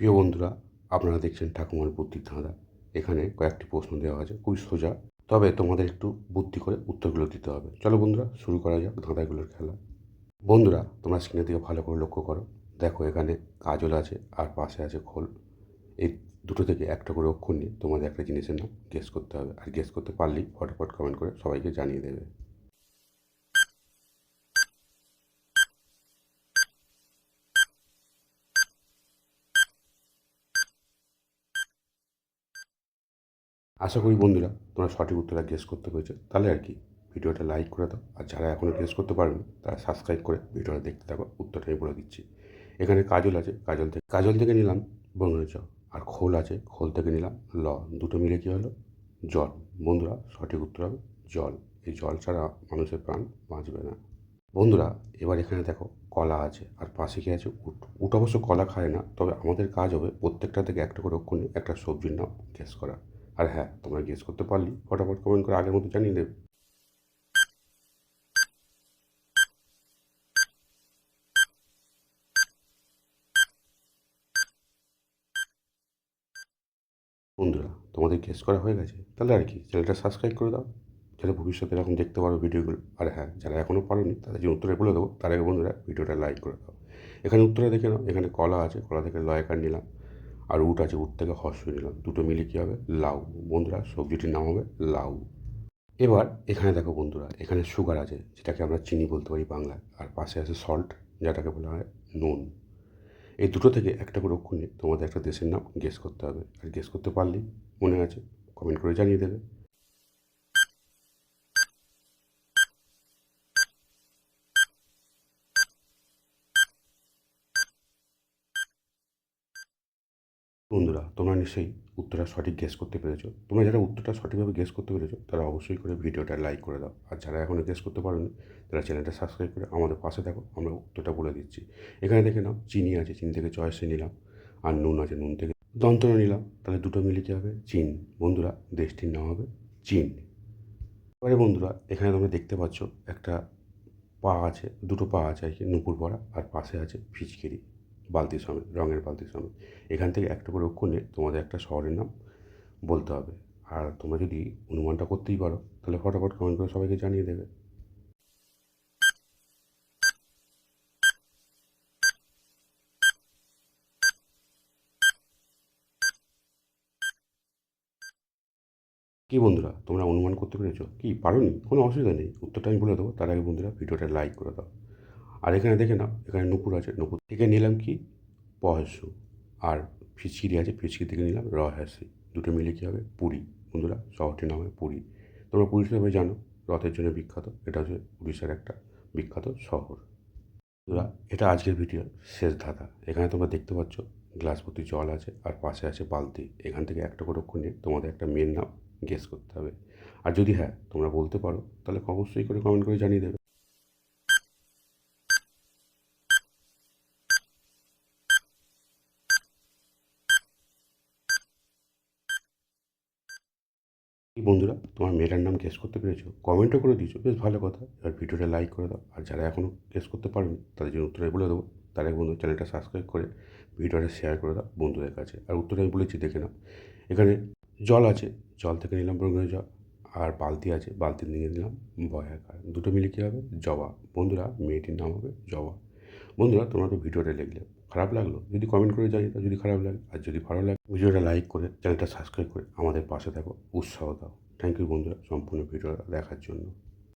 প্রিয় বন্ধুরা, আপনারা দেখছেন ঠাকুমার বুদ্ধির ধাঁধা। এখানে কয়েকটি প্রশ্ন দেওয়া আছে, খুবই সোজা। তবে তোমাদের একটু বুদ্ধি করে উত্তরগুলো দিতে হবে। চলো বন্ধুরা, শুরু করা যাক ধাঁধাগুলোর খেলা। বন্ধুরা, তোমরা স্ক্রিনের দিকে ভালো করে লক্ষ্য করো। দেখো, এখানে কাজল আছে আর পাশে আছে খোল। এই দুটো থেকে একটা করে অক্ষর নিয়ে তোমাদের একটা জিনিসের নাম গেস করতে হবে। আর গেস করতে পারলেই ফটাফট কমেন্ট করে সবাইকে জানিয়ে দেবে। আশা করি বন্ধুরা তোমরা সঠিক উত্তরটা গেস করতে পেরেছো। তাহলে আর কি, ভিডিওটা লাইক করে দাও। আর যারা এখনও গেস করতে পারবে তারা সাবস্ক্রাইব করে ভিডিওটা দেখতে থাকো। উত্তরটা আমি বলে দিচ্ছি। এখানে কাজল আছে, কাজল থেকে নিলাম বঙ্গের জ। আর খোল আছে, খোল থেকে নিলাম ল। দুটো মিলে কী হলো? জল। বন্ধুরা, সঠিক উত্তর হবে জল। এই জল ছাড়া মানুষের প্রাণ বাঁচবে না। বন্ধুরা, এবার এখানে দেখো কলা আছে আর পাশে কি আছে? উট। উট অবশ্য কলা খায় না, তবে আমাদের কাজ হবে প্রত্যেকটা থেকে একটা করে অক্ষর নিয়ে একটা সবজির নাম গেস করা। আর হ্যাঁ, তোমরা গেস করতে পারলি ফটাফট কমেন্ট করে আগের মতো জানিয়ে দেবে। বন্ধুরা, তোমাদের গেস করা হয়ে গেছে? তাহলে আর কি, চ্যানেলটা সাবস্ক্রাইব করে দাও, যাতে ভবিষ্যতে এরকম দেখতে পারো ভিডিওগুলো। আর হ্যাঁ, যারা এখনও পারোনি তাদের যে উত্তরে বলে দেবো, তার আগে বন্ধুরা ভিডিওটা লাইক করে দাও। এখানে উত্তরে দেখে নাও, এখানে কলা আছে, কলা থেকে লয়কার নিলাম। আর উট আছে, উট থেকে হর্ষ নিলাম। দুটো মিলে কী হবে? লাউ। বন্ধুরা, সবজিটির নাম হবে লাউ। এবার এখানে দেখো বন্ধুরা, এখানে সুগার আছে, যেটাকে আমরা চিনি বলতে পারি বাংলায়। আর পাশে আছে সল্ট, যেটাকে বলা হয় নুন। এই দুটো থেকে একটা করে অক্ষর নিয়ে তোমাদের একটা দেশের নাম গেস করতে হবে। আর গেস করতে পারলেই মনে আছে কমেন্ট করে জানিয়ে দেবে। বন্ধুরা, তোমরা নিশ্চয়ই উত্তরটা সঠিক গেস করতে পেরেছো। তোমরা যারা উত্তরটা সঠিকভাবে গেস করতে পেরেছো তারা অবশ্যই করে ভিডিওটা লাইক করে দাও। আর যারা এখনও গেস করতে পারোনি তারা চ্যানেলটা সাবস্ক্রাইব করে আমাদের পাশে থাকো, আমরা উত্তরটা বলে দিচ্ছি। এখানে দেখে নাও, চিনি আছে, চিনি থেকে চয়েসে নিলাম। আর নুন আছে, নুন থেকে দন্তন নিলাম। তাহলে দুটো মিলে কী হবে? চীন। বন্ধুরা, দেশটির নাম হবে চীন। এবারে বন্ধুরা, এখানে তোমরা দেখতে পাচ্ছ একটা পা আছে, দুটো পা আছে আর কি, নুপুর পরা। আর পাশে আছে ফিচকিরি, বালতির সমেত, রঙের বালতির সমেত। এখান থেকে একটা করে অক্ষর নিয়ে তোমাদের একটা শহরের নাম বলতে হবে। আর তোমরা যদি অনুমানটা করতেই পারো তাহলে ফটাফট কমেন্ট করে সবাইকে জানিয়ে দেবে। কি বন্ধুরা, তোমরা অনুমান করতে পেরেছো? কি পারোনি? কোনো অসুবিধা নেই, উত্তরটা আমি বলে দেবো। তার আগে বন্ধুরা ভিডিওটা লাইক করে দাও। আর এখানে দেখে নাও, এখানে নুপুর আছে, নুপুর থেকে নিলাম কি? পহসু। আর ফিচকিরি আছে, ফিচকিরি থেকে নিলাম রহাসি। দুটো মিলে কী হবে? পুরী। বন্ধুরা, শহরটির নাম হয় পুরী। তোমরা পুরী সবাই জানো, রথের জন্য বিখ্যাত। এটা হচ্ছে উড়িষ্যার একটা বিখ্যাত শহর। বন্ধুরা, এটা আজকের ভিডিওর শেষ ধাঁধা। এখানে তোমরা দেখতে পাচ্ছ গ্লাস ভর্তি জল আছে আর পাশে আছে বালতি। এখান থেকে একটা করে অক্ষর নিয়ে তোমাদের একটা মেয়ের নাম গেস করতে হবে। আর যদি হ্যাঁ তোমরা বলতে পারো তাহলে অবশ্যই করে কমেন্ট করে জানিয়ে দেবে। কি বন্ধুরা, তোমার মেয়েটার নাম গেস করতে পেরেছো? কমেন্টও করে দিয়েছো, বেশ ভালো কথা। এবার ভিডিওটা লাইক করে দাও। আর যারা এখনও গেস করতে পারেনি তাদের জন্য উত্তরে বলে দেবো। তার আগে বন্ধু চ্যানেলটা সাবস্ক্রাইব করে ভিডিওটা শেয়ার করে দাও বন্ধুদের কাছে। আর উত্তরে আমি বলেছি, দেখে নাও। এখানে জল আছে, জল থেকে নিলাম রঙের জল। আর বালতি আছে, বালতি নিয়ে নিলাম বয়াকার। দুটো মিলে কী হবে? জবা। বন্ধুরা, মেয়েটির নাম হবে জবা। বন্ধুরা, তোমরা তো ভিডিওটা দেখলে, খারাপ লাগলো যদি কমেন্ট করে জানিয়ে দাও যদি খারাপ লাগে। আর যদি ভালো লাগে ভিডিওটা লাইক করে চ্যানেলটা সাবস্ক্রাইব করে আমাদের পাশে থাকো, উৎসাহ দাও। থ্যাংক ইউ বন্ধুরা সম্পূর্ণ ভিডিওটা দেখার জন্য।